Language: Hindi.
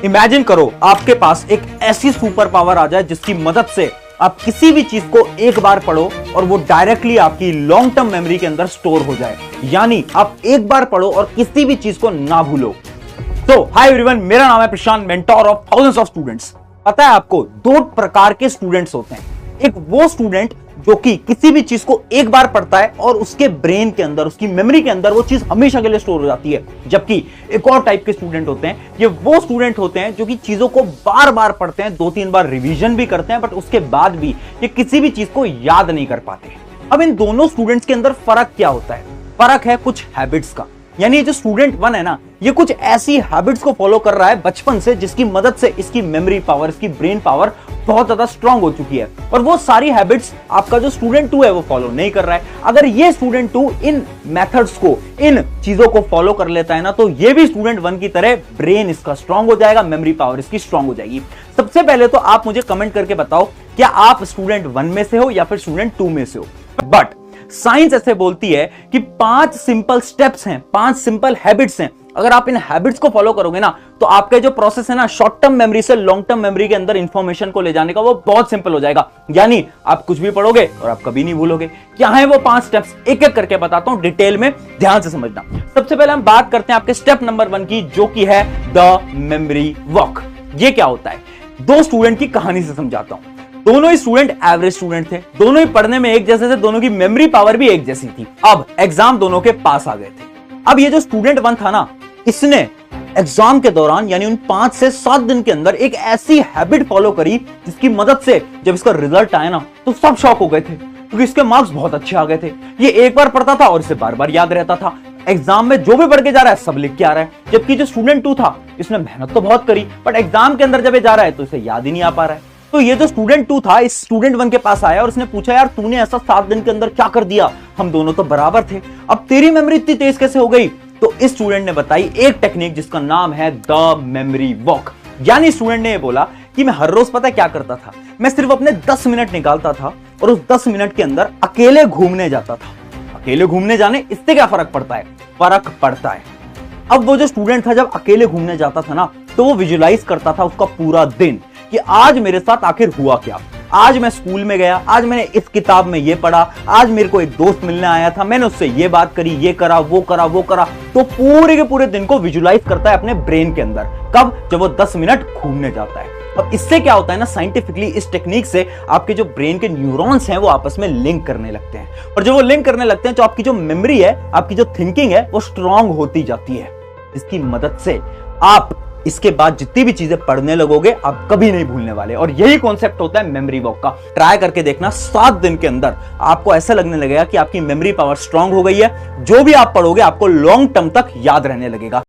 इमेजिन करो आपके पास एक ऐसी सुपर पावर आ जाए जिसकी मदद से आप किसी भी चीज को एक बार पढ़ो और वो डायरेक्टली आपकी लॉन्ग टर्म मेमोरी के अंदर स्टोर हो जाए। यानी आप एक बार पढ़ो और किसी भी चीज को ना भूलो। तो हाय एवरीवन, मेरा नाम है Prashant, mentor of thousands of students. पता है आपको, दो प्रकार के स्टूडेंट्स होते हैं। एक वो स्टूडेंट जो कि किसी भी चीज को एक बार पढ़ता है और उसके ब्रेन के अंदर, उसकी मेमोरी के अंदर वो चीज हमेशा के लिए स्टोर हो जाती है। जबकि एक और टाइप के स्टूडेंट होते हैं, ये वो स्टूडेंट होते हैं जो कि चीजों को बार बार पढ़ते हैं, 2-3 बार रिवीजन भी करते हैं, बट उसके बाद भी ये किसी भी चीज को याद नहीं कर पाते। अब इन दोनों स्टूडेंट्स के अंदर फर्क क्या होता है? फर्क है कुछ हैबिट्स का। यानी जो स्टूडेंट 1 है ना, ये कुछ ऐसी हैबिट्स को फॉलो कर रहा है बचपन से जिसकी मदद से इसकी मेमोरी पावर, इसकी ब्रेन पावर बहुत ज्यादा स्ट्रांग हो चुकी है। और वो सारी हैबिट्स आपका जो स्टूडेंट 2 है वो फॉलो नहीं कर रहा है। अगर ये स्टूडेंट 2 इन मेथड्स को, इन चीजों को फॉलो कर लेता है ना, तो ये भी स्टूडेंट 1 की तरह ब्रेन इसका स्ट्रांग हो जाएगा, मेमोरी पावर इसकी स्ट्रांग हो जाएगी। सबसे पहले तो आप मुझे कमेंट करके बताओ, क्या आप स्टूडेंट 1 में से हो या फिर स्टूडेंट 2 में से हो? बट साइंस ऐसे बोलती है कि 5 सिंपल स्टेप्स हैं, 5 सिंपल हैबिट्स हैं। अगर आप इन हैबिट्स को फॉलो करोगे ना, तो आपका जो प्रोसेस है ना, शॉर्ट टर्म मेमोरी से लॉन्ग टर्म मेमोरी के अंदर इंफॉर्मेशन को ले जाने का, वो बहुत सिंपल हो जाएगा। यानी आप कुछ भी पढ़ोगे और आप कभी नहीं भूलोगे। क्या है वो 5 स्टेप्स? एक एक करके बताता हूं, डिटेल में ध्यान से समझना। सबसे पहले हम बात करते हैं आपके स्टेप नंबर 1 की, जो कि है द मेमोरी वॉक। ये क्या होता है? 2 स्टूडेंट की कहानी से समझाता हूं। दोनों ही स्टूडेंट एवरेज स्टूडेंट थे, दोनों ही पढ़ने में एक जैसे थे, दोनों की मेमोरी पावर भी एक जैसी थी। अब एग्जाम दोनों के पास आ गए थे। अब ये जो स्टूडेंट 1 था ना, इसने एग्जाम के दौरान यानी उन 5 से 7 दिन के अंदर एक ऐसी हैबिट फॉलो करी जिसकी मदद से जब इसका रिजल्ट आया ना, तो सब शॉक हो गए थे, क्योंकि इसके मार्क्स बहुत अच्छे आ गए थे। ये एक बार पढ़ता था और इसे बार बार याद रहता था। एग्जाम में जो भी पढ़ के जा रहा है सब लिख के आ रहा है। जबकि जो स्टूडेंट 2 था, इसने मेहनत तो बहुत करी, बट एग्जाम के अंदर जब ये जा रहा है तो इसे याद ही नहीं आ पा रहा है। तो ये जो स्टूडेंट 2 था, इस स्टूडेंट 1 के पास आया और उसने पूछा, यार तूने ऐसा 7 दिन के अंदर क्या कर दिया? हम दोनों तो बराबर थे, अब तेरी मेमोरी इतनी तेज कैसे हो गई? तो इस स्टूडेंट ने बताई एक टेक्निक जिसका नाम है द मेमोरी वॉक। यानी स्टूडेंट ने ये बोला कि मैं हर रोज पता क्या करता था, मैं सिर्फ अपने 10 मिनट निकालता था और उस 10 मिनट के अंदर अकेले घूमने जाता था। अकेले घूमने जाने इससे क्या फर्क पड़ता है? फर्क पड़ता है। अब वो जो स्टूडेंट था, जब अकेले घूमने जाता था ना, तो वो विजुलाइज करता था उसका पूरा दिन कि आज मेरे साथ आखिर हुआ क्या। आज मैं स्कूल में गया, आज मैंने इस किताब में ये पढ़ा, आज मेरे को एक दोस्त मिलने आया था, मैंने उससे ये बात करी, ये करा, वो करा, वो करा। तो पूरे के पूरे दिन को विजुलाइज करता है अपने ब्रेन के अंदर। कब? जब वो 10 मिनट घूमने जाता है। अब इससे क्या होता है ना, साइंटिफिकली इस टेक्निक से आपके जो ब्रेन के न्यूरॉन्स हैं वो आपस में लिंक करने लगते हैं, और जब वो लिंक करने लगते हैं तो आपकी जो मेमोरी है, आपकी जो थिंकिंग है, वो स्ट्रांग होती जाती है। इसकी मदद से आप इसके बाद जितनी भी चीजें पढ़ने लगोगे, आप कभी नहीं भूलने वाले। और यही कॉन्सेप्ट होता है मेमोरी वॉक का। ट्राई करके देखना, 7 दिन के अंदर आपको ऐसा लगने लगेगा कि आपकी मेमोरी पावर स्ट्रांग हो गई है। जो भी आप पढ़ोगे आपको लॉन्ग टर्म तक याद रहने लगेगा।